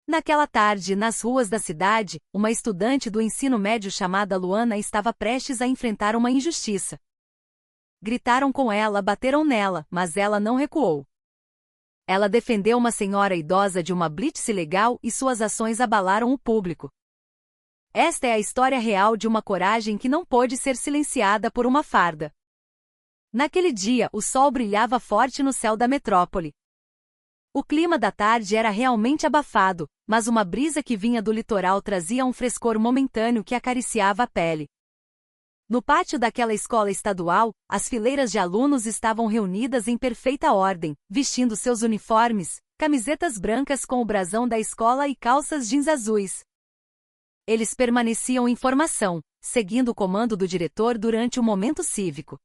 Naquela tarde, nas ruas da cidade, uma estudante do ensino médio chamada Luana estava prestes a enfrentar uma injustiça. Gritaram com ela, bateram nela, mas ela não recuou. Ela defendeu uma senhora idosa de uma blitz ilegal e suas ações abalaram o público. Esta é a história real de uma coragem que não pôde ser silenciada por uma farda. Naquele dia, o sol brilhava forte no céu da metrópole. O clima da tarde era realmente abafado, mas uma brisa que vinha do litoral trazia um frescor momentâneo que acariciava a pele. No pátio daquela escola estadual, as fileiras de alunos estavam reunidas em perfeita ordem, vestindo seus uniformes, camisetas brancas com o brasão da escola e calças jeans azuis. Eles permaneciam em formação, seguindo o comando do diretor durante o momento cívico.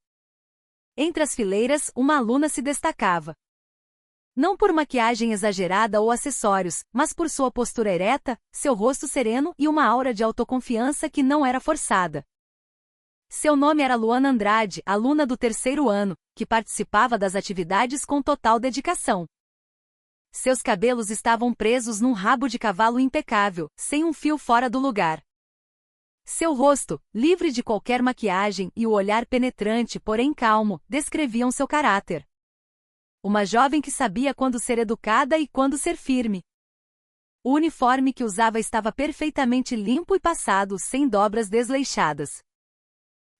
Entre as fileiras, uma aluna se destacava. Não por maquiagem exagerada ou acessórios, mas por sua postura ereta, seu rosto sereno e uma aura de autoconfiança que não era forçada. Seu nome era Luana Andrade, aluna do 3º ano, que participava das atividades com total dedicação. Seus cabelos estavam presos num rabo de cavalo impecável, sem um fio fora do lugar. Seu rosto, livre de qualquer maquiagem, e o olhar penetrante, porém calmo, descreviam seu caráter. Uma jovem que sabia quando ser educada e quando ser firme. O uniforme que usava estava perfeitamente limpo e passado, sem dobras desleixadas.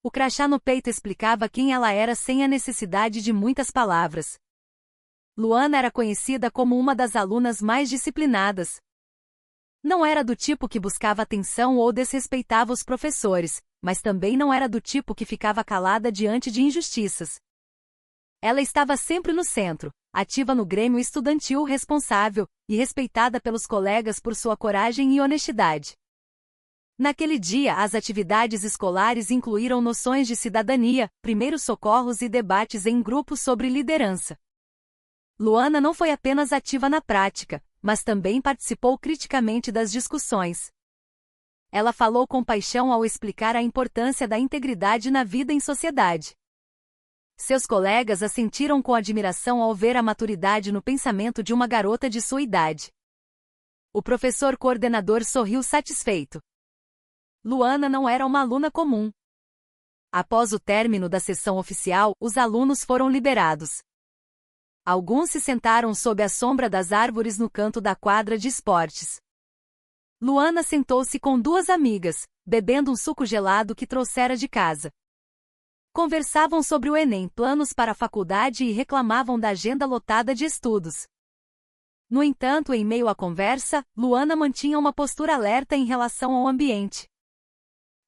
O crachá no peito explicava quem ela era sem a necessidade de muitas palavras. Luana era conhecida como uma das alunas mais disciplinadas. Não era do tipo que buscava atenção ou desrespeitava os professores, mas também não era do tipo que ficava calada diante de injustiças. Ela estava sempre no centro, ativa no grêmio estudantil responsável, e respeitada pelos colegas por sua coragem e honestidade. Naquele dia, as atividades escolares incluíram noções de cidadania, primeiros socorros e debates em grupo sobre liderança. Luana não foi apenas ativa na prática, mas também participou criticamente das discussões. Ela falou com paixão ao explicar a importância da integridade na vida em sociedade. Seus colegas a sentiram com admiração ao ver a maturidade no pensamento de uma garota de sua idade. O professor coordenador sorriu satisfeito. Luana não era uma aluna comum. Após o término da sessão oficial, os alunos foram liberados. Alguns se sentaram sob a sombra das árvores no canto da quadra de esportes. Luana sentou-se com 2 amigas, bebendo um suco gelado que trouxera de casa. Conversavam sobre o Enem, planos para a faculdade e reclamavam da agenda lotada de estudos. No entanto, em meio à conversa, Luana mantinha uma postura alerta em relação ao ambiente.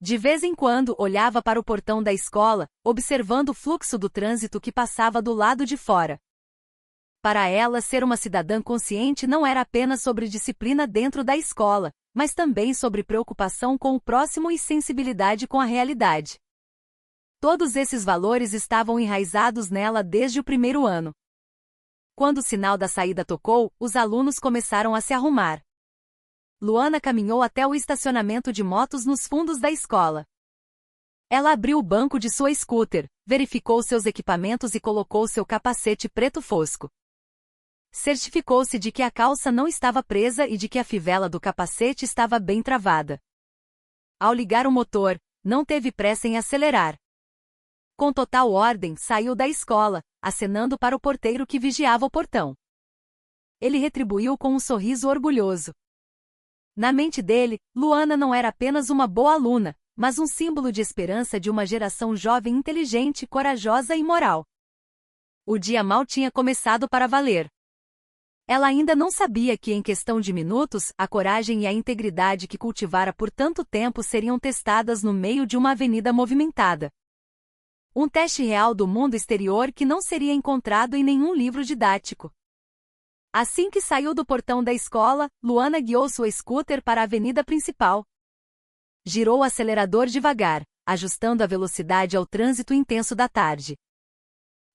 De vez em quando, olhava para o portão da escola, observando o fluxo do trânsito que passava do lado de fora. Para ela, ser uma cidadã consciente não era apenas sobre disciplina dentro da escola, mas também sobre preocupação com o próximo e sensibilidade com a realidade. Todos esses valores estavam enraizados nela desde o 1º ano. Quando o sinal da saída tocou, os alunos começaram a se arrumar. Luana caminhou até o estacionamento de motos nos fundos da escola. Ela abriu o banco de sua scooter, verificou seus equipamentos e colocou seu capacete preto fosco. Certificou-se de que a calça não estava presa e de que a fivela do capacete estava bem travada. Ao ligar o motor, não teve pressa em acelerar. Com total ordem, saiu da escola, acenando para o porteiro que vigiava o portão. Ele retribuiu com um sorriso orgulhoso. Na mente dele, Luana não era apenas uma boa aluna, mas um símbolo de esperança de uma geração jovem inteligente, corajosa e moral. O dia mal tinha começado para valer. Ela ainda não sabia que, em questão de minutos, a coragem e a integridade que cultivara por tanto tempo seriam testadas no meio de uma avenida movimentada. Um teste real do mundo exterior que não seria encontrado em nenhum livro didático. Assim que saiu do portão da escola, Luana guiou sua scooter para a avenida principal. Girou o acelerador devagar, ajustando a velocidade ao trânsito intenso da tarde.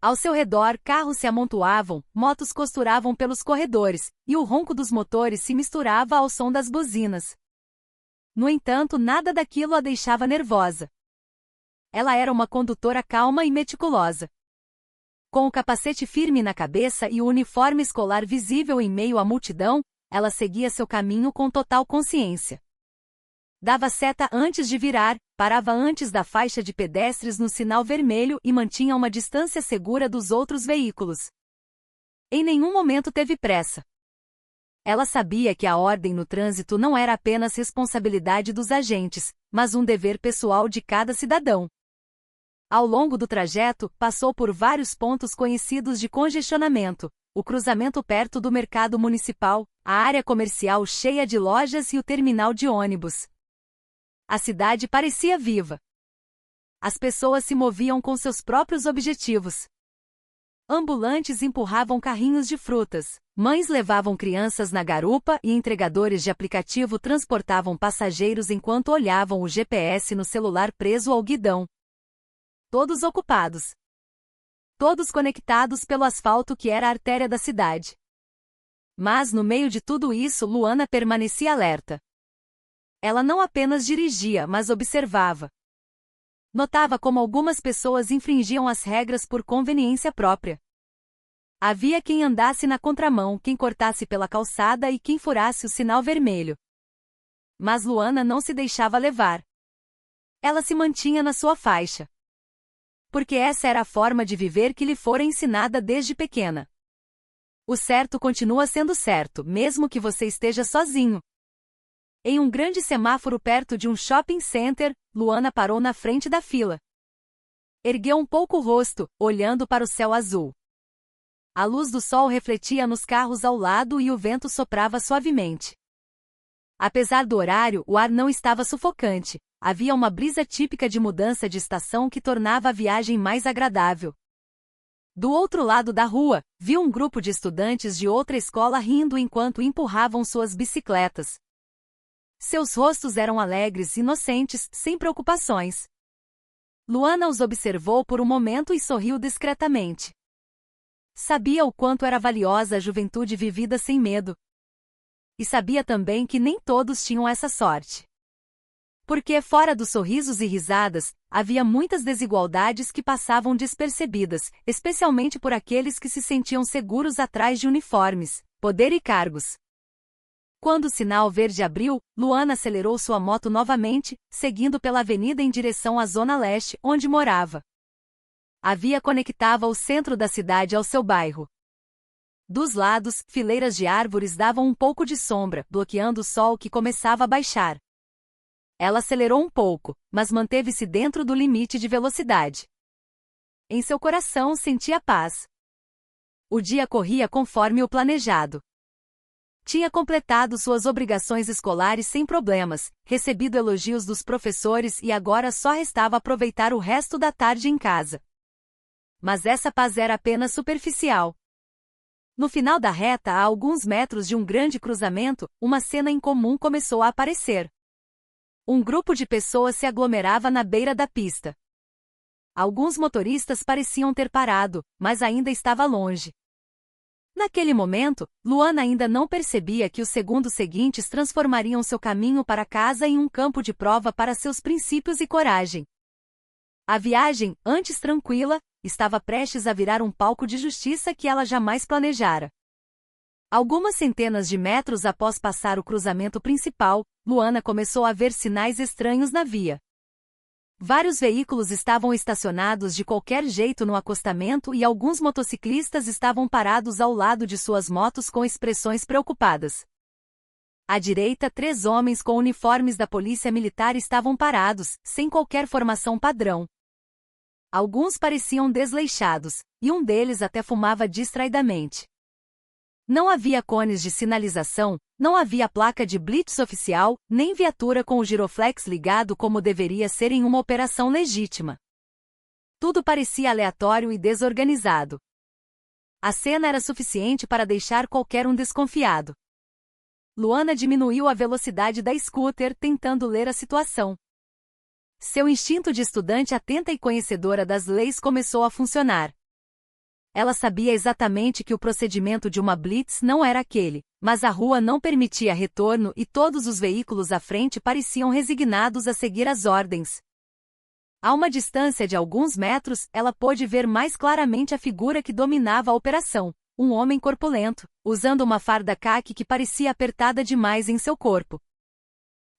Ao seu redor, carros se amontoavam, motos costuravam pelos corredores, e o ronco dos motores se misturava ao som das buzinas. No entanto, nada daquilo a deixava nervosa. Ela era uma condutora calma e meticulosa. Com o capacete firme na cabeça e o uniforme escolar visível em meio à multidão, ela seguia seu caminho com total consciência. Dava seta antes de virar, parava antes da faixa de pedestres no sinal vermelho e mantinha uma distância segura dos outros veículos. Em nenhum momento teve pressa. Ela sabia que a ordem no trânsito não era apenas responsabilidade dos agentes, mas um dever pessoal de cada cidadão. Ao longo do trajeto, passou por vários pontos conhecidos de congestionamento: o cruzamento perto do mercado municipal, a área comercial cheia de lojas e o terminal de ônibus. A cidade parecia viva. As pessoas se moviam com seus próprios objetivos. Ambulantes empurravam carrinhos de frutas, mães levavam crianças na garupa e entregadores de aplicativo transportavam passageiros enquanto olhavam o GPS no celular preso ao guidão. Todos ocupados. Todos conectados pelo asfalto que era a artéria da cidade. Mas no meio de tudo isso, Luana permanecia alerta. Ela não apenas dirigia, mas observava. Notava como algumas pessoas infringiam as regras por conveniência própria. Havia quem andasse na contramão, quem cortasse pela calçada e quem furasse o sinal vermelho. Mas Luana não se deixava levar. Ela se mantinha na sua faixa. Porque essa era a forma de viver que lhe fora ensinada desde pequena. O certo continua sendo certo, mesmo que você esteja sozinho. Em um grande semáforo perto de um shopping center, Luana parou na frente da fila. Ergueu um pouco o rosto, olhando para o céu azul. A luz do sol refletia nos carros ao lado e o vento soprava suavemente. Apesar do horário, o ar não estava sufocante. Havia uma brisa típica de mudança de estação que tornava a viagem mais agradável. Do outro lado da rua, viu um grupo de estudantes de outra escola rindo enquanto empurravam suas bicicletas. Seus rostos eram alegres, inocentes, sem preocupações. Luana os observou por um momento e sorriu discretamente. Sabia o quanto era valiosa a juventude vivida sem medo. E sabia também que nem todos tinham essa sorte. Porque, fora dos sorrisos e risadas, havia muitas desigualdades que passavam despercebidas, especialmente por aqueles que se sentiam seguros atrás de uniformes, poder e cargos. Quando o sinal verde abriu, Luana acelerou sua moto novamente, seguindo pela avenida em direção à zona leste, onde morava. A via conectava o centro da cidade ao seu bairro. Dos lados, fileiras de árvores davam um pouco de sombra, bloqueando o sol que começava a baixar. Ela acelerou um pouco, mas manteve-se dentro do limite de velocidade. Em seu coração sentia paz. O dia corria conforme o planejado. Tinha completado suas obrigações escolares sem problemas, recebido elogios dos professores e agora só restava aproveitar o resto da tarde em casa. Mas essa paz era apenas superficial. No final da reta, a alguns metros de um grande cruzamento, uma cena incomum começou a aparecer. Um grupo de pessoas se aglomerava na beira da pista. Alguns motoristas pareciam ter parado, mas ainda estava longe. Naquele momento, Luana ainda não percebia que os segundos seguintes transformariam seu caminho para casa em um campo de prova para seus princípios e coragem. A viagem, antes tranquila, estava prestes a virar um palco de justiça que ela jamais planejara. Algumas centenas de metros após passar o cruzamento principal, Luana começou a ver sinais estranhos na via. Vários veículos estavam estacionados de qualquer jeito no acostamento e alguns motociclistas estavam parados ao lado de suas motos com expressões preocupadas. À direita, 3 homens com uniformes da polícia militar estavam parados, sem qualquer formação padrão. Alguns pareciam desleixados, e um deles até fumava distraidamente. Não havia cones de sinalização, não havia placa de blitz oficial, nem viatura com o giroflex ligado como deveria ser em uma operação legítima. Tudo parecia aleatório e desorganizado. A cena era suficiente para deixar qualquer um desconfiado. Luana diminuiu a velocidade da scooter tentando ler a situação. Seu instinto de estudante atenta e conhecedora das leis começou a funcionar. Ela sabia exatamente que o procedimento de uma blitz não era aquele, mas a rua não permitia retorno e todos os veículos à frente pareciam resignados a seguir as ordens. A uma distância de alguns metros, ela pôde ver mais claramente a figura que dominava a operação: um homem corpulento, usando uma farda caque que parecia apertada demais em seu corpo.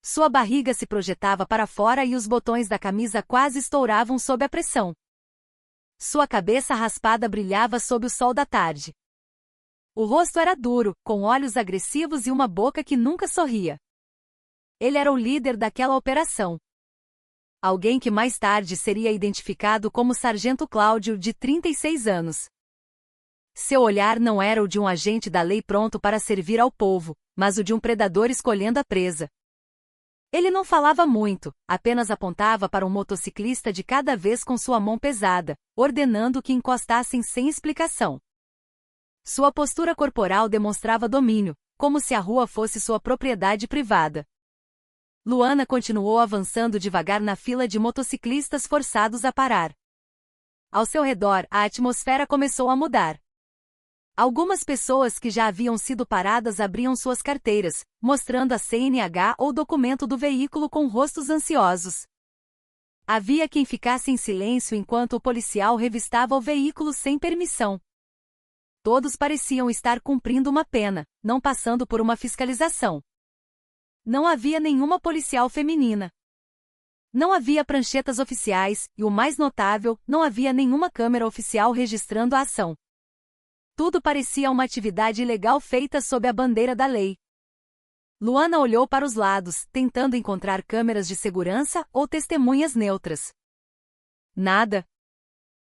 Sua barriga se projetava para fora e os botões da camisa quase estouravam sob a pressão. Sua cabeça raspada brilhava sob o sol da tarde. O rosto era duro, com olhos agressivos e uma boca que nunca sorria. Ele era o líder daquela operação. Alguém que mais tarde seria identificado como Sargento Cláudio, de 36 anos. Seu olhar não era o de um agente da lei pronto para servir ao povo, mas o de um predador escolhendo a presa. Ele não falava muito, apenas apontava para um motociclista de cada vez com sua mão pesada, ordenando que encostassem sem explicação. Sua postura corporal demonstrava domínio, como se a rua fosse sua propriedade privada. Luana continuou avançando devagar na fila de motociclistas forçados a parar. Ao seu redor, a atmosfera começou a mudar. Algumas pessoas que já haviam sido paradas abriam suas carteiras, mostrando a CNH ou documento do veículo com rostos ansiosos. Havia quem ficasse em silêncio enquanto o policial revistava o veículo sem permissão. Todos pareciam estar cumprindo uma pena, não passando por uma fiscalização. Não havia nenhuma policial feminina. Não havia pranchetas oficiais, e o mais notável, não havia nenhuma câmera oficial registrando a ação. Tudo parecia uma atividade ilegal feita sob a bandeira da lei. Luana olhou para os lados, tentando encontrar câmeras de segurança ou testemunhas neutras. Nada.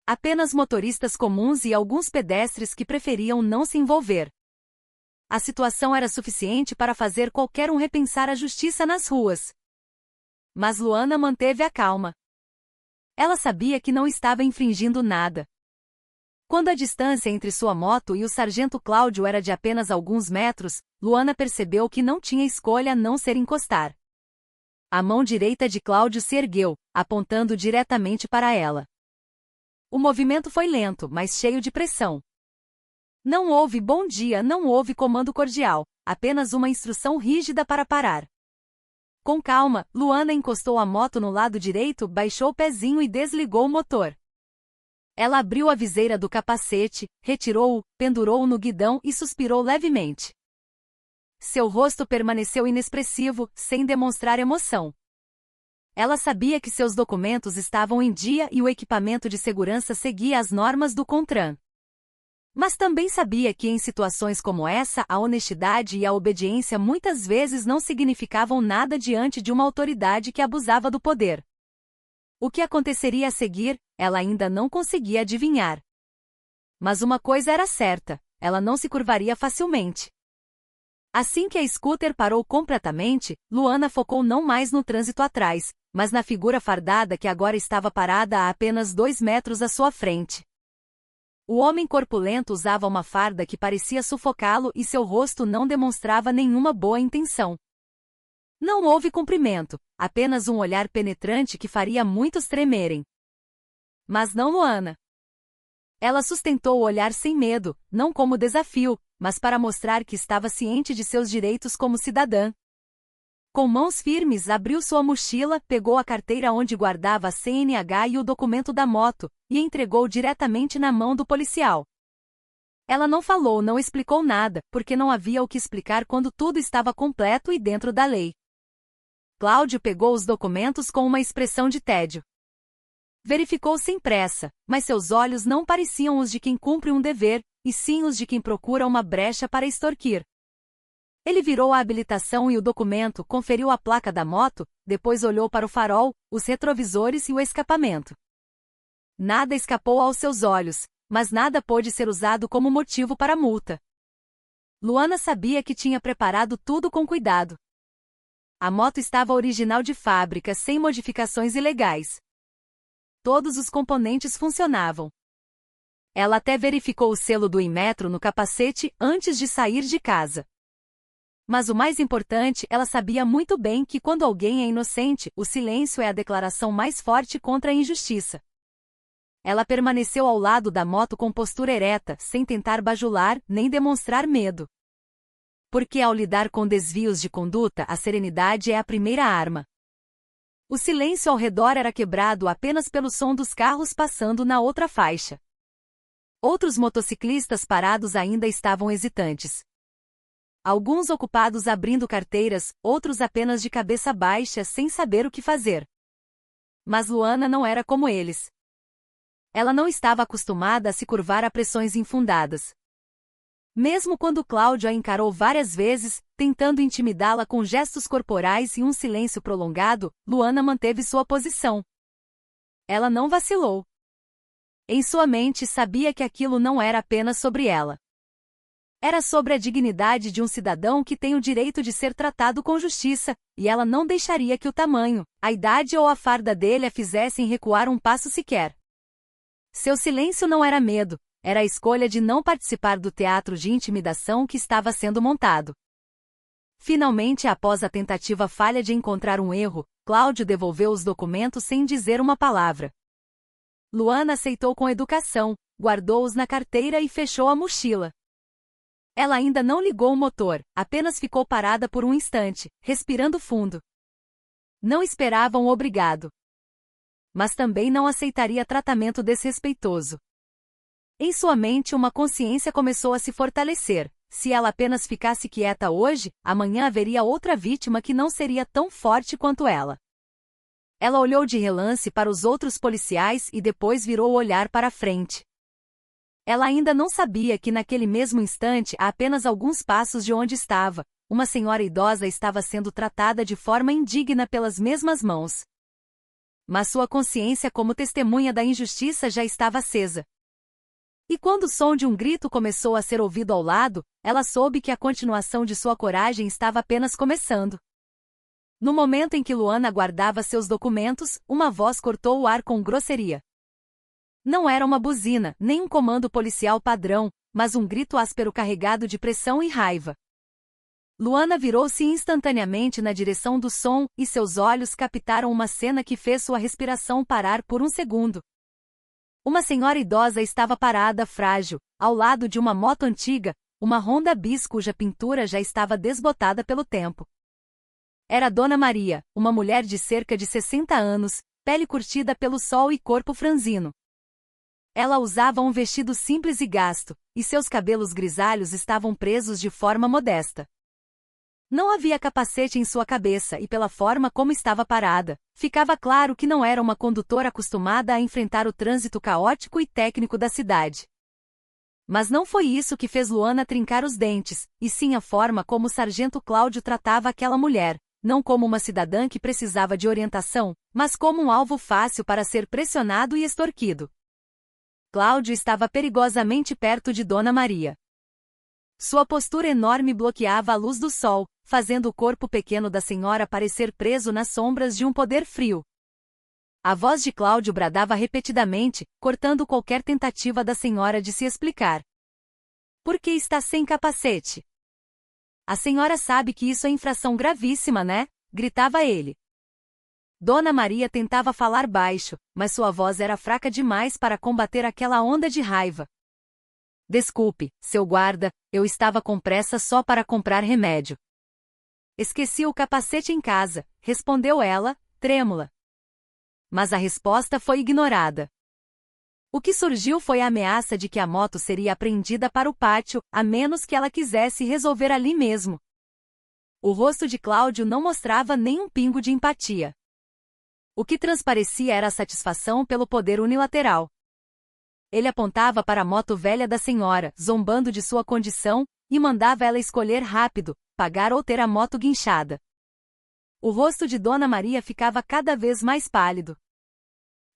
Apenas motoristas comuns e alguns pedestres que preferiam não se envolver. A situação era suficiente para fazer qualquer um repensar a justiça nas ruas. Mas Luana manteve a calma. Ela sabia que não estava infringindo nada. Quando a distância entre sua moto e o Sargento Cláudio era de apenas alguns metros, Luana percebeu que não tinha escolha a não ser encostar. A mão direita de Cláudio se ergueu, apontando diretamente para ela. O movimento foi lento, mas cheio de pressão. Não houve bom dia, não houve comando cordial, apenas uma instrução rígida para parar. Com calma, Luana encostou a moto no lado direito, baixou o pezinho e desligou o motor. Ela abriu a viseira do capacete, retirou-o, pendurou-o no guidão e suspirou levemente. Seu rosto permaneceu inexpressivo, sem demonstrar emoção. Ela sabia que seus documentos estavam em dia e o equipamento de segurança seguia as normas do CONTRAN. Mas também sabia que em situações como essa a honestidade e a obediência muitas vezes não significavam nada diante de uma autoridade que abusava do poder. O que aconteceria a seguir, ela ainda não conseguia adivinhar. Mas uma coisa era certa, ela não se curvaria facilmente. Assim que a scooter parou completamente, Luana focou não mais no trânsito atrás, mas na figura fardada que agora estava parada a apenas 2 metros à sua frente. O homem corpulento usava uma farda que parecia sufocá-lo e seu rosto não demonstrava nenhuma boa intenção. Não houve cumprimento, apenas um olhar penetrante que faria muitos tremerem. Mas não Luana. Ela sustentou o olhar sem medo, não como desafio, mas para mostrar que estava ciente de seus direitos como cidadã. Com mãos firmes abriu sua mochila, pegou a carteira onde guardava a CNH e o documento da moto, e entregou diretamente na mão do policial. Ela não falou, não explicou nada, porque não havia o que explicar quando tudo estava completo e dentro da lei. Cláudio pegou os documentos com uma expressão de tédio. Verificou sem pressa, mas seus olhos não pareciam os de quem cumpre um dever, e sim os de quem procura uma brecha para extorquir. Ele virou a habilitação e o documento, conferiu a placa da moto, depois olhou para o farol, os retrovisores e o escapamento. Nada escapou aos seus olhos, mas nada pôde ser usado como motivo para a multa. Luana sabia que tinha preparado tudo com cuidado. A moto estava original de fábrica, sem modificações ilegais. Todos os componentes funcionavam. Ela até verificou o selo do Inmetro no capacete antes de sair de casa. Mas o mais importante, ela sabia muito bem que quando alguém é inocente, o silêncio é a declaração mais forte contra a injustiça. Ela permaneceu ao lado da moto com postura ereta, sem tentar bajular, nem demonstrar medo. Porque ao lidar com desvios de conduta, a serenidade é a primeira arma. O silêncio ao redor era quebrado apenas pelo som dos carros passando na outra faixa. Outros motociclistas parados ainda estavam hesitantes. Alguns ocupados abrindo carteiras, outros apenas de cabeça baixa sem saber o que fazer. Mas Luana não era como eles. Ela não estava acostumada a se curvar a pressões infundadas. Mesmo quando Cláudio a encarou várias vezes, tentando intimidá-la com gestos corporais e um silêncio prolongado, Luana manteve sua posição. Ela não vacilou. Em sua mente sabia que aquilo não era apenas sobre ela. Era sobre a dignidade de um cidadão que tem o direito de ser tratado com justiça, e ela não deixaria que o tamanho, a idade ou a farda dele a fizessem recuar um passo sequer. Seu silêncio não era medo, era a escolha de não participar do teatro de intimidação que estava sendo montado. Finalmente, após a tentativa falha de encontrar um erro, Cláudio devolveu os documentos sem dizer uma palavra. Luana aceitou com educação, guardou-os na carteira e fechou a mochila. Ela ainda não ligou o motor, apenas ficou parada por um instante, respirando fundo. Não esperava um obrigado. Mas também não aceitaria tratamento desrespeitoso. Em sua mente, uma consciência começou a se fortalecer. Se ela apenas ficasse quieta hoje, amanhã haveria outra vítima que não seria tão forte quanto ela. Ela olhou de relance para os outros policiais e depois virou o olhar para a frente. Ela ainda não sabia que naquele mesmo instante, a apenas alguns passos de onde estava, uma senhora idosa estava sendo tratada de forma indigna pelas mesmas mãos. Mas sua consciência como testemunha da injustiça já estava acesa. E quando o som de um grito começou a ser ouvido ao lado, ela soube que a continuação de sua coragem estava apenas começando. No momento em que Luana guardava seus documentos, uma voz cortou o ar com grosseria. Não era uma buzina, nem um comando policial padrão, mas um grito áspero carregado de pressão e raiva. Luana virou-se instantaneamente na direção do som, e seus olhos captaram uma cena que fez sua respiração parar por um segundo. Uma senhora idosa estava parada, frágil, ao lado de uma moto antiga, uma Honda Bis cuja pintura já estava desbotada pelo tempo. Era Dona Maria, uma mulher de cerca de 60 anos, pele curtida pelo sol e corpo franzino. Ela usava um vestido simples e gasto, e seus cabelos grisalhos estavam presos de forma modesta. Não havia capacete em sua cabeça e pela forma como estava parada, ficava claro que não era uma condutora acostumada a enfrentar o trânsito caótico e técnico da cidade. Mas não foi isso que fez Luana trincar os dentes, e sim a forma como o sargento Cláudio tratava aquela mulher, não como uma cidadã que precisava de orientação, mas como um alvo fácil para ser pressionado e extorquido. Cláudio estava perigosamente perto de Dona Maria. Sua postura enorme bloqueava a luz do sol, fazendo o corpo pequeno da senhora parecer preso nas sombras de um poder frio. A voz de Cláudio bradava repetidamente, cortando qualquer tentativa da senhora de se explicar. Por que está sem capacete? A senhora sabe que isso é infração gravíssima, né? Gritava ele. Dona Maria tentava falar baixo, mas sua voz era fraca demais para combater aquela onda de raiva. Desculpe, seu guarda, eu estava com pressa só para comprar remédio. Esqueci o capacete em casa, respondeu ela, trêmula. Mas a resposta foi ignorada. O que surgiu foi a ameaça de que a moto seria apreendida para o pátio, a menos que ela quisesse resolver ali mesmo. O rosto de Cláudio não mostrava nem um pingo de empatia. O que transparecia era a satisfação pelo poder unilateral. Ele apontava para a moto velha da senhora, zombando de sua condição, e mandava ela escolher rápido, pagar ou ter a moto guinchada. O rosto de Dona Maria ficava cada vez mais pálido.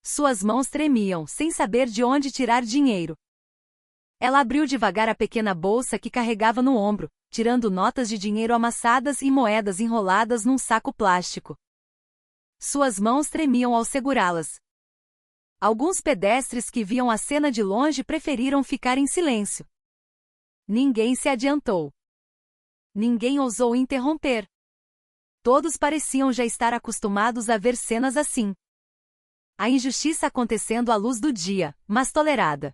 Suas mãos tremiam, sem saber de onde tirar dinheiro. Ela abriu devagar a pequena bolsa que carregava no ombro, tirando notas de dinheiro amassadas e moedas enroladas num saco plástico. Suas mãos tremiam ao segurá-las. Alguns pedestres que viam a cena de longe preferiram ficar em silêncio. Ninguém se adiantou. Ninguém ousou interromper. Todos pareciam já estar acostumados a ver cenas assim. A injustiça acontecendo à luz do dia, mas tolerada.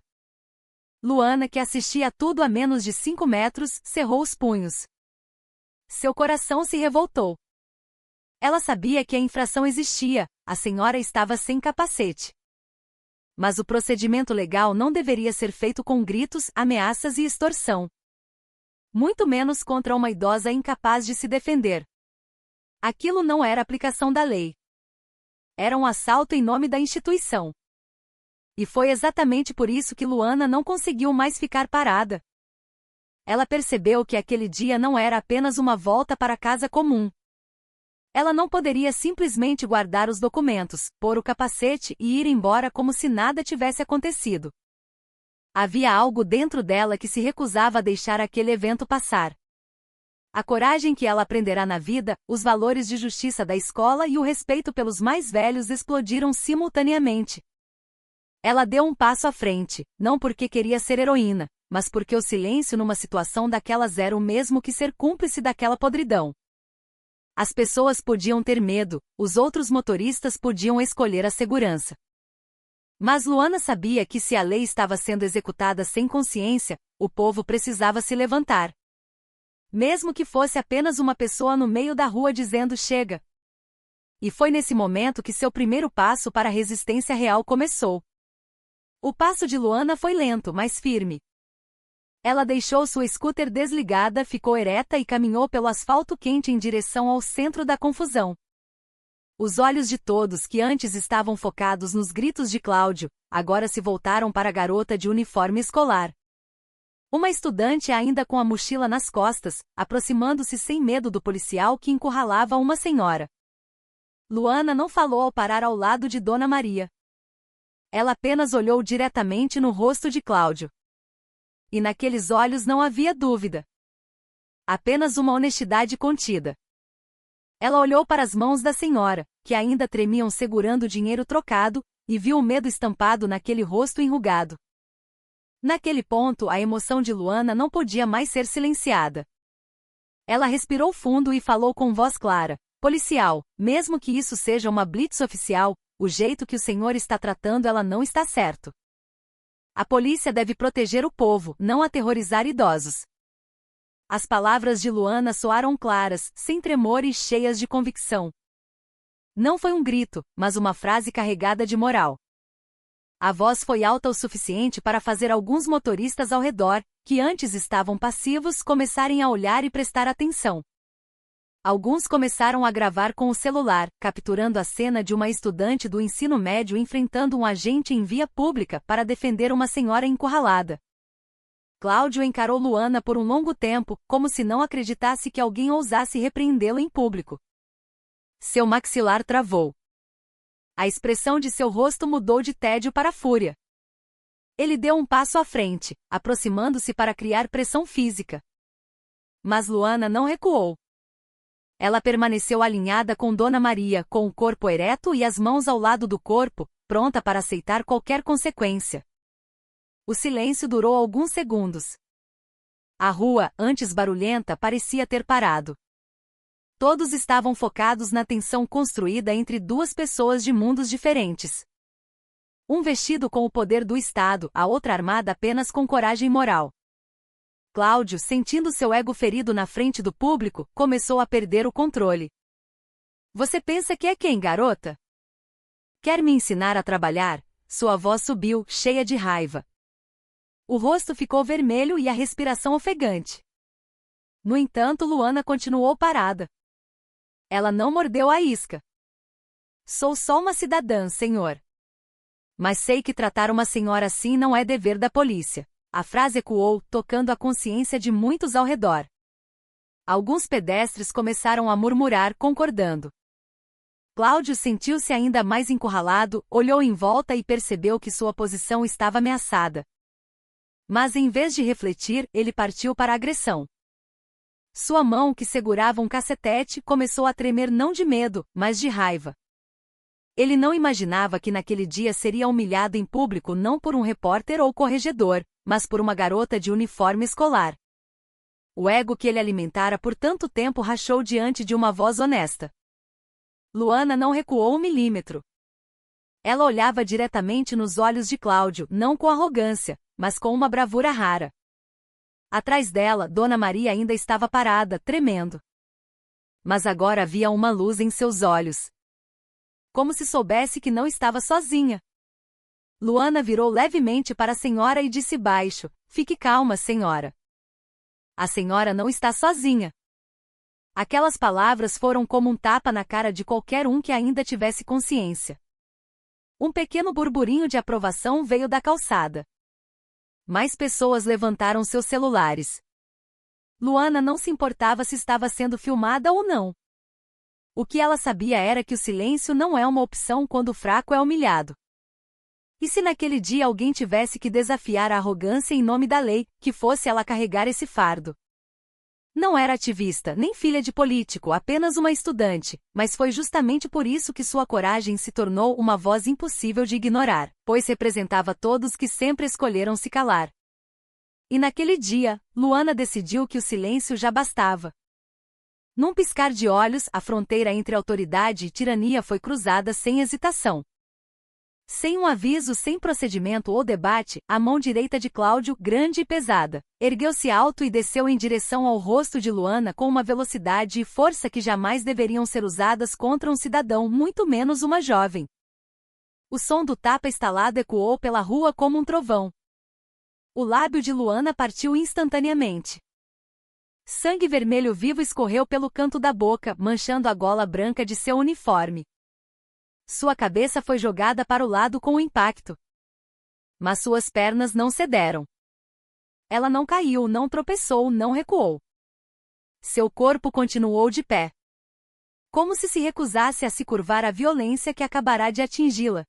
Luana, que assistia a tudo a menos de 5 metros, cerrou os punhos. Seu coração se revoltou. Ela sabia que a infração existia, a senhora estava sem capacete. Mas o procedimento legal não deveria ser feito com gritos, ameaças e extorsão. Muito menos contra uma idosa incapaz de se defender. Aquilo não era aplicação da lei. Era um assalto em nome da instituição. E foi exatamente por isso que Luana não conseguiu mais ficar parada. Ela percebeu que aquele dia não era apenas uma volta para casa comum. Ela não poderia simplesmente guardar os documentos, pôr o capacete e ir embora como se nada tivesse acontecido. Havia algo dentro dela que se recusava a deixar aquele evento passar. A coragem que ela aprenderá na vida, os valores de justiça da escola e o respeito pelos mais velhos explodiram simultaneamente. Ela deu um passo à frente, não porque queria ser heroína, mas porque o silêncio numa situação daquelas era o mesmo que ser cúmplice daquela podridão. As pessoas podiam ter medo, os outros motoristas podiam escolher a segurança. Mas Luana sabia que se a lei estava sendo executada sem consciência, o povo precisava se levantar. Mesmo que fosse apenas uma pessoa no meio da rua dizendo chega. E foi nesse momento que seu primeiro passo para a resistência real começou. O passo de Luana foi lento, mas firme. Ela deixou sua scooter desligada, ficou ereta e caminhou pelo asfalto quente em direção ao centro da confusão. Os olhos de todos que antes estavam focados nos gritos de Cláudio, agora se voltaram para a garota de uniforme escolar. Uma estudante ainda com a mochila nas costas, aproximando-se sem medo do policial que encurralava uma senhora. Luana não falou ao parar ao lado de Dona Maria. Ela apenas olhou diretamente no rosto de Cláudio. E naqueles olhos não havia dúvida. Apenas uma honestidade contida. Ela olhou para as mãos da senhora, que ainda tremiam segurando o dinheiro trocado, e viu o medo estampado naquele rosto enrugado. Naquele ponto, a emoção de Luana não podia mais ser silenciada. Ela respirou fundo e falou com voz clara: policial, mesmo que isso seja uma blitz oficial, o jeito que o senhor está tratando ela não está certo. A polícia deve proteger o povo, não aterrorizar idosos. As palavras de Luana soaram claras, sem tremor e cheias de convicção. Não foi um grito, mas uma frase carregada de moral. A voz foi alta o suficiente para fazer alguns motoristas ao redor, que antes estavam passivos, começarem a olhar e prestar atenção. Alguns começaram a gravar com o celular, capturando a cena de uma estudante do ensino médio enfrentando um agente em via pública para defender uma senhora encurralada. Cláudio encarou Luana por um longo tempo, como se não acreditasse que alguém ousasse repreendê-lo em público. Seu maxilar travou. A expressão de seu rosto mudou de tédio para fúria. Ele deu um passo à frente, aproximando-se para criar pressão física. Mas Luana não recuou. Ela permaneceu alinhada com Dona Maria, com o corpo ereto e as mãos ao lado do corpo, pronta para aceitar qualquer consequência. O silêncio durou alguns segundos. A rua, antes barulhenta, parecia ter parado. Todos estavam focados na tensão construída entre duas pessoas de mundos diferentes. Um vestido com o poder do Estado, a outra armada apenas com coragem moral. Cláudio, sentindo seu ego ferido na frente do público, começou a perder o controle. Você pensa que é quem, garota? Quer me ensinar a trabalhar? Sua voz subiu, cheia de raiva. O rosto ficou vermelho e a respiração ofegante. No entanto, Luana continuou parada. Ela não mordeu a isca. Sou só uma cidadã, senhor. Mas sei que tratar uma senhora assim não é dever da polícia. A frase ecoou, tocando a consciência de muitos ao redor. Alguns pedestres começaram a murmurar, concordando. Cláudio sentiu-se ainda mais encurralado, olhou em volta e percebeu que sua posição estava ameaçada. Mas em vez de refletir, ele partiu para a agressão. Sua mão, que segurava um cacetete, começou a tremer não de medo, mas de raiva. Ele não imaginava que naquele dia seria humilhado em público não por um repórter ou corregedor, mas por uma garota de uniforme escolar. O ego que ele alimentara por tanto tempo rachou diante de uma voz honesta. Luana não recuou um milímetro. Ela olhava diretamente nos olhos de Cláudio, não com arrogância, mas com uma bravura rara. Atrás dela, Dona Maria ainda estava parada, tremendo. Mas agora havia uma luz em seus olhos. Como se soubesse que não estava sozinha. Luana virou levemente para a senhora e disse baixo: "Fique calma, senhora. A senhora não está sozinha." Aquelas palavras foram como um tapa na cara de qualquer um que ainda tivesse consciência. Um pequeno burburinho de aprovação veio da calçada. Mais pessoas levantaram seus celulares. Luana não se importava se estava sendo filmada ou não. O que ela sabia era que o silêncio não é uma opção quando o fraco é humilhado. E se naquele dia alguém tivesse que desafiar a arrogância em nome da lei, que fosse ela carregar esse fardo? Não era ativista, nem filha de político, apenas uma estudante, mas foi justamente por isso que sua coragem se tornou uma voz impossível de ignorar, pois representava todos que sempre escolheram se calar. E naquele dia, Luana decidiu que o silêncio já bastava. Num piscar de olhos, a fronteira entre autoridade e tirania foi cruzada sem hesitação. Sem um aviso, sem procedimento ou debate, a mão direita de Cláudio, grande e pesada, ergueu-se alto e desceu em direção ao rosto de Luana com uma velocidade e força que jamais deveriam ser usadas contra um cidadão, muito menos uma jovem. O som do tapa estalado ecoou pela rua como um trovão. O lábio de Luana partiu instantaneamente. Sangue vermelho vivo escorreu pelo canto da boca, manchando a gola branca de seu uniforme. Sua cabeça foi jogada para o lado com o impacto. Mas suas pernas não cederam. Ela não caiu, não tropeçou, não recuou. Seu corpo continuou de pé. Como se recusasse a se curvar à violência que acabará de atingi-la.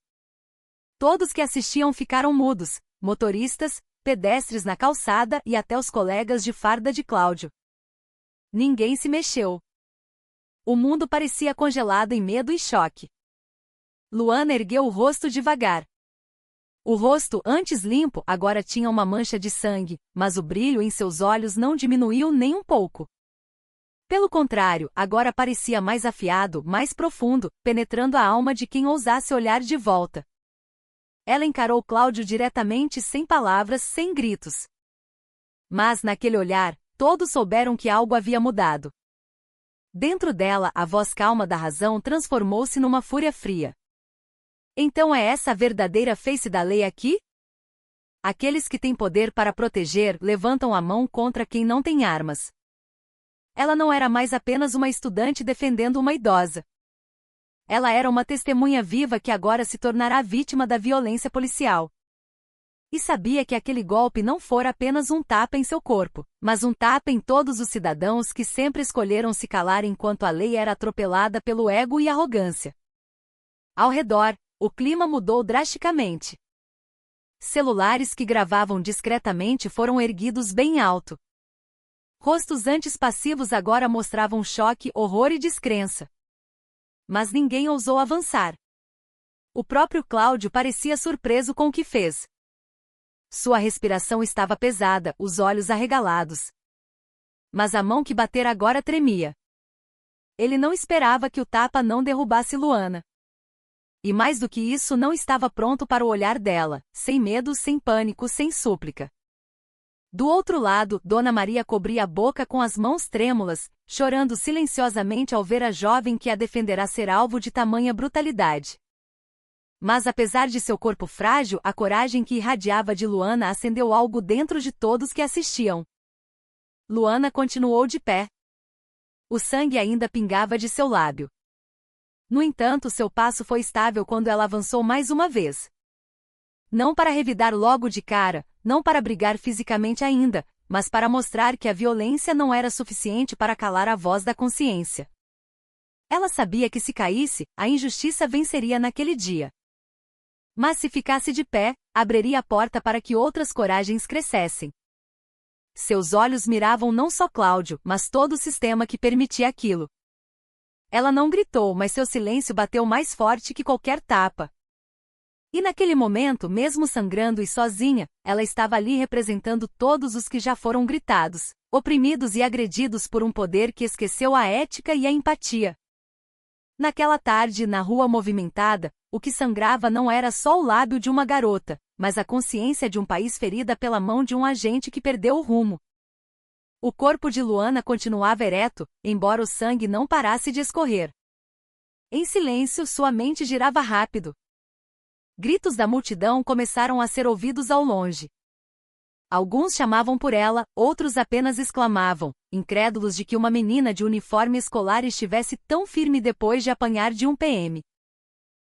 Todos que assistiam ficaram mudos, motoristas, pedestres na calçada e até os colegas de farda de Cláudio. Ninguém se mexeu. O mundo parecia congelado em medo e choque. Luana ergueu o rosto devagar. O rosto, antes limpo, agora tinha uma mancha de sangue, mas o brilho em seus olhos não diminuiu nem um pouco. Pelo contrário, agora parecia mais afiado, mais profundo, penetrando a alma de quem ousasse olhar de volta. Ela encarou Cláudio diretamente, sem palavras, sem gritos. Mas, naquele olhar, todos souberam que algo havia mudado. Dentro dela, a voz calma da razão transformou-se numa fúria fria. Então é essa a verdadeira face da lei aqui? Aqueles que têm poder para proteger levantam a mão contra quem não tem armas. Ela não era mais apenas uma estudante defendendo uma idosa. Ela era uma testemunha viva que agora se tornará vítima da violência policial. E sabia que aquele golpe não fora apenas um tapa em seu corpo, mas um tapa em todos os cidadãos que sempre escolheram se calar enquanto a lei era atropelada pelo ego e arrogância. Ao redor, o clima mudou drasticamente. Celulares que gravavam discretamente foram erguidos bem alto. Rostos antes passivos agora mostravam choque, horror e descrença. Mas ninguém ousou avançar. O próprio Cláudio parecia surpreso com o que fez. Sua respiração estava pesada, os olhos arregalados. Mas a mão que batera agora tremia. Ele não esperava que o tapa não derrubasse Luana. E mais do que isso, não estava pronto para o olhar dela, sem medo, sem pânico, sem súplica. Do outro lado, Dona Maria cobria a boca com as mãos trêmulas, chorando silenciosamente ao ver a jovem que a defenderá ser alvo de tamanha brutalidade. Mas apesar de seu corpo frágil, a coragem que irradiava de Luana acendeu algo dentro de todos que assistiam. Luana continuou de pé. O sangue ainda pingava de seu lábio. No entanto, seu passo foi estável quando ela avançou mais uma vez. Não para revidar logo de cara, não para brigar fisicamente ainda, mas para mostrar que a violência não era suficiente para calar a voz da consciência. Ela sabia que se caísse, a injustiça venceria naquele dia. Mas se ficasse de pé, abriria a porta para que outras coragens crescessem. Seus olhos miravam não só Cláudio, mas todo o sistema que permitia aquilo. Ela não gritou, mas seu silêncio bateu mais forte que qualquer tapa. E naquele momento, mesmo sangrando e sozinha, ela estava ali representando todos os que já foram gritados, oprimidos e agredidos por um poder que esqueceu a ética e a empatia. Naquela tarde, na rua movimentada, o que sangrava não era só o lábio de uma garota, mas a consciência de um país ferida pela mão de um agente que perdeu o rumo. O corpo de Luana continuava ereto, embora o sangue não parasse de escorrer. Em silêncio, sua mente girava rápido. Gritos da multidão começaram a ser ouvidos ao longe. Alguns chamavam por ela, outros apenas exclamavam, incrédulos de que uma menina de uniforme escolar estivesse tão firme depois de apanhar de um PM.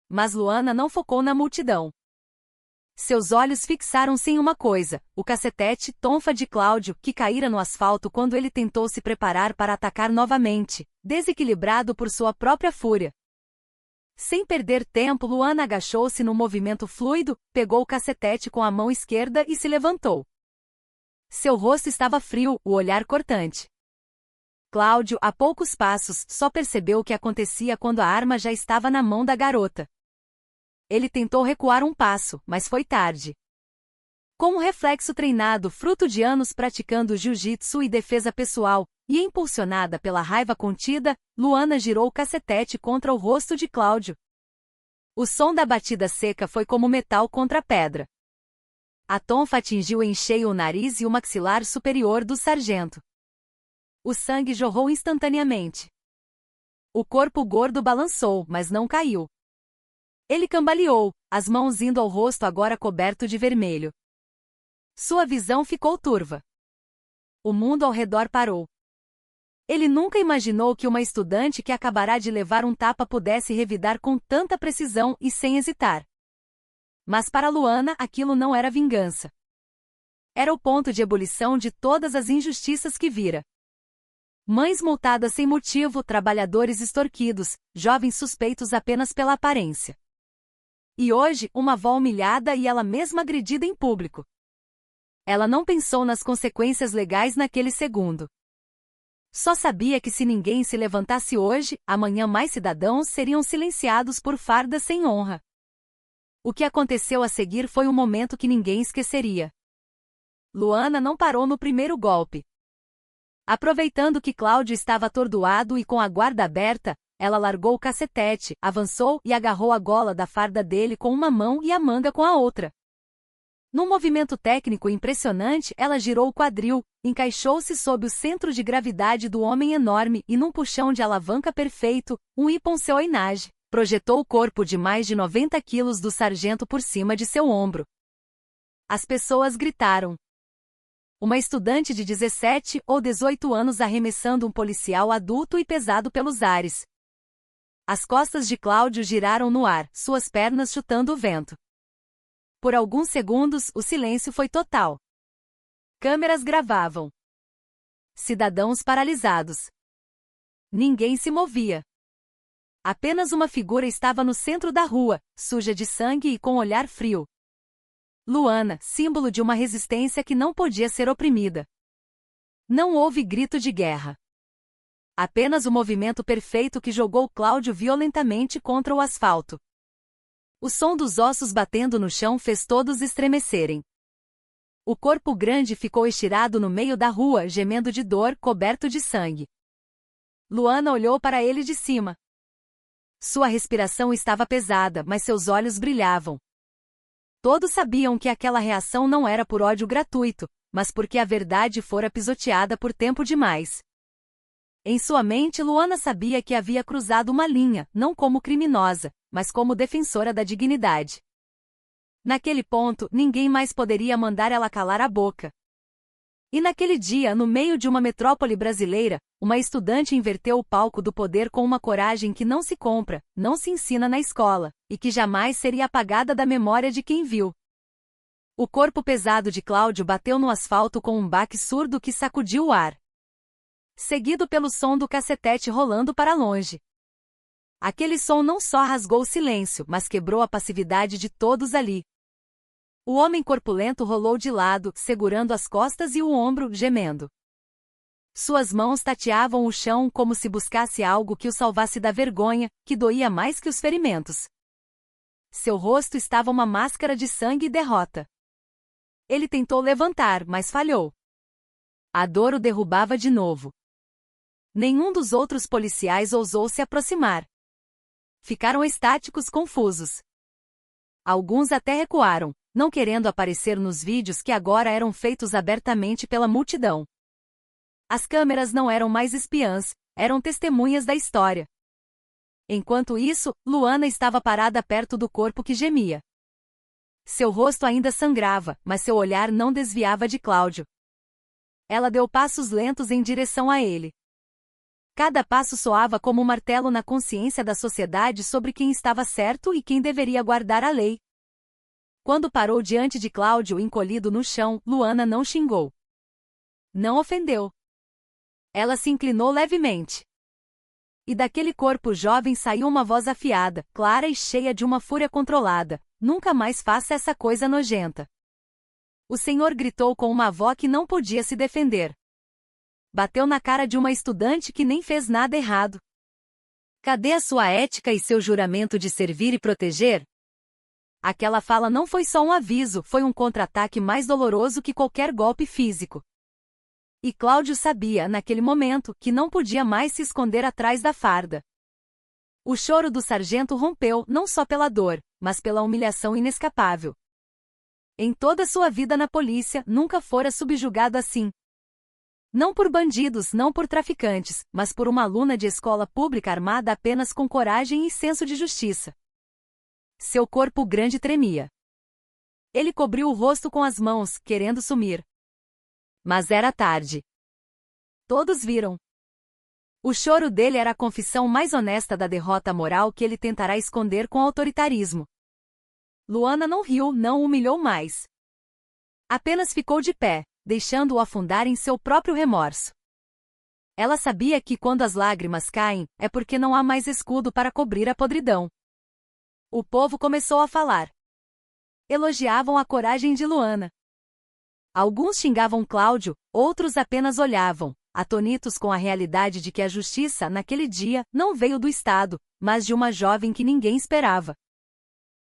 Mas Luana não focou na multidão. Seus olhos fixaram-se em uma coisa, o cacetete tonfa de Cláudio, que caíra no asfalto quando ele tentou se preparar para atacar novamente, desequilibrado por sua própria fúria. Sem perder tempo, Luana agachou-se num movimento fluido, pegou o cacetete com a mão esquerda e se levantou. Seu rosto estava frio, o olhar cortante. Cláudio, a poucos passos, só percebeu o que acontecia quando a arma já estava na mão da garota. Ele tentou recuar um passo, mas foi tarde. Com um reflexo treinado fruto de anos praticando jiu-jitsu e defesa pessoal, e impulsionada pela raiva contida, Luana girou o cacetete contra o rosto de Cláudio. O som da batida seca foi como metal contra pedra. A tonfa atingiu em cheio o nariz e o maxilar superior do sargento. O sangue jorrou instantaneamente. O corpo gordo balançou, mas não caiu. Ele cambaleou, as mãos indo ao rosto agora coberto de vermelho. Sua visão ficou turva. O mundo ao redor parou. Ele nunca imaginou que uma estudante que acabará de levar um tapa pudesse revidar com tanta precisão e sem hesitar. Mas para Luana aquilo não era vingança. Era o ponto de ebulição de todas as injustiças que vira. Mães multadas sem motivo, trabalhadores extorquidos, jovens suspeitos apenas pela aparência. E hoje, uma avó humilhada e ela mesma agredida em público. Ela não pensou nas consequências legais naquele segundo. Só sabia que se ninguém se levantasse hoje, amanhã mais cidadãos seriam silenciados por fardas sem honra. O que aconteceu a seguir foi um momento que ninguém esqueceria. Luana não parou no primeiro golpe. Aproveitando que Cláudio estava atordoado e com a guarda aberta, ela largou o cacetete, avançou e agarrou a gola da farda dele com uma mão e a manga com a outra. Num movimento técnico impressionante, ela girou o quadril, encaixou-se sob o centro de gravidade do homem enorme e num puxão de alavanca perfeito, um Iponceoinage, projetou o corpo de mais de 90 quilos do sargento por cima de seu ombro. As pessoas gritaram. Uma estudante de 17 ou 18 anos arremessando um policial adulto e pesado pelos ares. As costas de Cláudio giraram no ar, suas pernas chutando o vento. Por alguns segundos, o silêncio foi total. Câmeras gravavam. Cidadãos paralisados. Ninguém se movia. Apenas uma figura estava no centro da rua, suja de sangue e com olhar frio. Luana, símbolo de uma resistência que não podia ser oprimida. Não houve grito de guerra. Apenas o movimento perfeito que jogou Cláudio violentamente contra o asfalto. O som dos ossos batendo no chão fez todos estremecerem. O corpo grande ficou estirado no meio da rua, gemendo de dor, coberto de sangue. Luana olhou para ele de cima. Sua respiração estava pesada, mas seus olhos brilhavam. Todos sabiam que aquela reação não era por ódio gratuito, mas porque a verdade fora pisoteada por tempo demais. Em sua mente, Luana sabia que havia cruzado uma linha, não como criminosa, mas como defensora da dignidade. Naquele ponto, ninguém mais poderia mandar ela calar a boca. E naquele dia, no meio de uma metrópole brasileira, uma estudante inverteu o palco do poder com uma coragem que não se compra, não se ensina na escola, e que jamais seria apagada da memória de quem viu. O corpo pesado de Cláudio bateu no asfalto com um baque surdo que sacudiu o ar. Seguido pelo som do cacetete rolando para longe. Aquele som não só rasgou o silêncio, mas quebrou a passividade de todos ali. O homem corpulento rolou de lado, segurando as costas e o ombro, gemendo. Suas mãos tateavam o chão como se buscasse algo que o salvasse da vergonha, que doía mais que os ferimentos. Seu rosto estava uma máscara de sangue e derrota. Ele tentou levantar, mas falhou. A dor o derrubava de novo. Nenhum dos outros policiais ousou se aproximar. Ficaram estáticos, confusos. Alguns até recuaram, não querendo aparecer nos vídeos que agora eram feitos abertamente pela multidão. As câmeras não eram mais espiãs, eram testemunhas da história. Enquanto isso, Luana estava parada perto do corpo que gemia. Seu rosto ainda sangrava, mas seu olhar não desviava de Cláudio. Ela deu passos lentos em direção a ele. Cada passo soava como um martelo na consciência da sociedade sobre quem estava certo e quem deveria guardar a lei. Quando parou diante de Cláudio encolhido no chão, Luana não xingou. Não ofendeu. Ela se inclinou levemente. E daquele corpo jovem saiu uma voz afiada, clara e cheia de uma fúria controlada. Nunca mais faça essa coisa nojenta. O senhor gritou com uma avó que não podia se defender. Bateu na cara de uma estudante que nem fez nada errado. Cadê a sua ética e seu juramento de servir e proteger? Aquela fala não foi só um aviso, foi um contra-ataque mais doloroso que qualquer golpe físico. E Cláudio sabia, naquele momento, que não podia mais se esconder atrás da farda. O choro do sargento rompeu, não só pela dor, mas pela humilhação inescapável. Em toda sua vida na polícia, nunca fora subjugado assim. Não por bandidos, não por traficantes, mas por uma aluna de escola pública armada apenas com coragem e senso de justiça. Seu corpo grande tremia. Ele cobriu o rosto com as mãos, querendo sumir. Mas era tarde. Todos viram. O choro dele era a confissão mais honesta da derrota moral que ele tentará esconder com autoritarismo. Luana não riu, não o humilhou mais. Apenas ficou de pé, deixando-o afundar em seu próprio remorso. Ela sabia que quando as lágrimas caem, é porque não há mais escudo para cobrir a podridão. O povo começou a falar. Elogiavam a coragem de Luana. Alguns xingavam Cláudio, outros apenas olhavam, atônitos com a realidade de que a justiça, naquele dia, não veio do Estado, mas de uma jovem que ninguém esperava.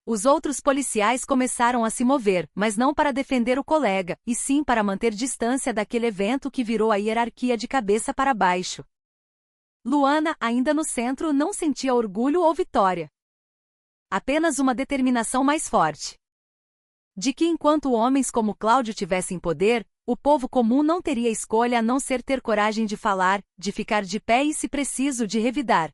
Os outros policiais começaram a se mover, mas não para defender o colega, e sim para manter distância daquele evento que virou a hierarquia de cabeça para baixo. Luana, ainda no centro, não sentia orgulho ou vitória. Apenas uma determinação mais forte. De que enquanto homens como Cláudio tivessem poder, o povo comum não teria escolha a não ser ter coragem de falar, de ficar de pé e, se preciso, de revidar.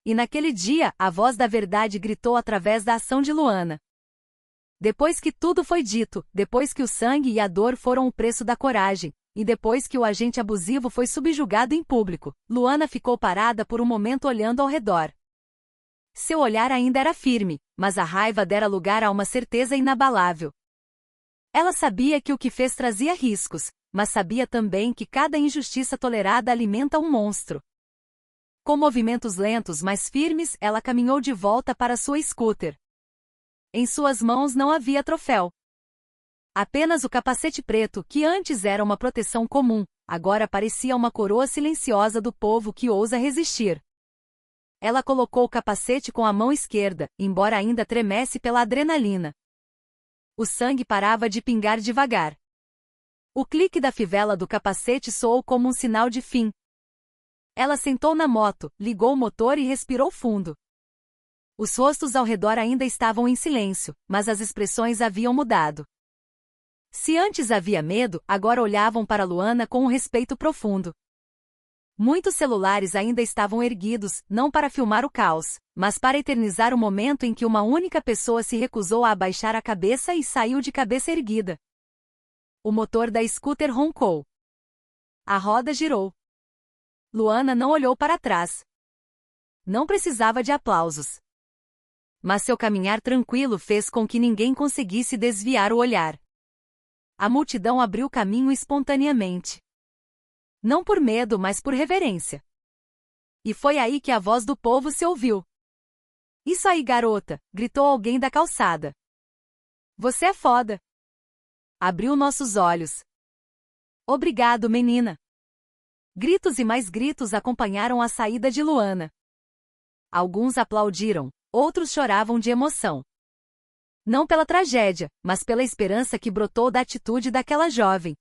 E naquele dia, a voz da verdade gritou através da ação de Luana. Depois que tudo foi dito, depois que o sangue e a dor foram o preço da coragem, e depois que o agente abusivo foi subjugado em público, Luana ficou parada por um momento olhando ao redor. Seu olhar ainda era firme, mas a raiva dera lugar a uma certeza inabalável. Ela sabia que o que fez trazia riscos, mas sabia também que cada injustiça tolerada alimenta um monstro. Com movimentos lentos mas firmes, ela caminhou de volta para sua scooter. Em suas mãos não havia troféu. Apenas o capacete preto, que antes era uma proteção comum, agora parecia uma coroa silenciosa do povo que ousa resistir. Ela colocou o capacete com a mão esquerda, embora ainda tremesse pela adrenalina. O sangue parava de pingar devagar. O clique da fivela do capacete soou como um sinal de fim. Ela sentou na moto, ligou o motor e respirou fundo. Os rostos ao redor ainda estavam em silêncio, mas as expressões haviam mudado. Se antes havia medo, agora olhavam para Luana com um respeito profundo. Muitos celulares ainda estavam erguidos, não para filmar o caos, mas para eternizar o momento em que uma única pessoa se recusou a abaixar a cabeça e saiu de cabeça erguida. O motor da scooter roncou. A roda girou. Luana não olhou para trás. Não precisava de aplausos. Mas seu caminhar tranquilo fez com que ninguém conseguisse desviar o olhar. A multidão abriu caminho espontaneamente. Não por medo, mas por reverência. E foi aí que a voz do povo se ouviu. Isso aí, garota, gritou alguém da calçada. Você é foda. Abriu nossos olhos. Obrigado, menina. Gritos e mais gritos acompanharam a saída de Luana. Alguns aplaudiram, outros choravam de emoção. Não pela tragédia, mas pela esperança que brotou da atitude daquela jovem.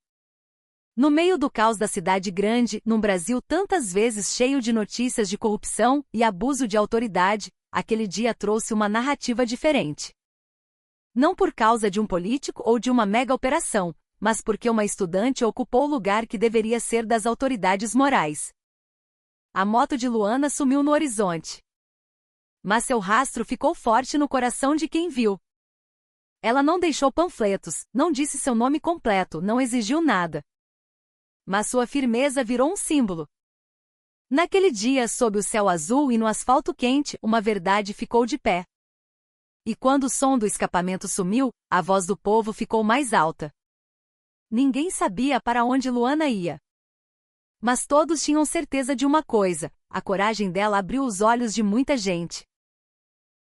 No meio do caos da cidade grande, num Brasil tantas vezes cheio de notícias de corrupção e abuso de autoridade, aquele dia trouxe uma narrativa diferente. Não por causa de um político ou de uma mega operação, mas porque uma estudante ocupou o lugar que deveria ser das autoridades morais. A moto de Luana sumiu no horizonte. Mas seu rastro ficou forte no coração de quem viu. Ela não deixou panfletos, não disse seu nome completo, não exigiu nada. Mas sua firmeza virou um símbolo. Naquele dia, sob o céu azul e no asfalto quente, uma verdade ficou de pé. E quando o som do escapamento sumiu, a voz do povo ficou mais alta. Ninguém sabia para onde Luana ia. Mas todos tinham certeza de uma coisa: a coragem dela abriu os olhos de muita gente.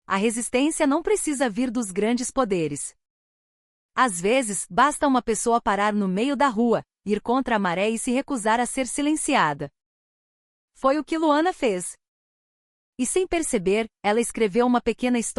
A resistência não precisa vir dos grandes poderes. Às vezes, basta uma pessoa parar no meio da rua, ir contra a maré e se recusar a ser silenciada. Foi o que Luana fez. E sem perceber, ela escreveu uma pequena história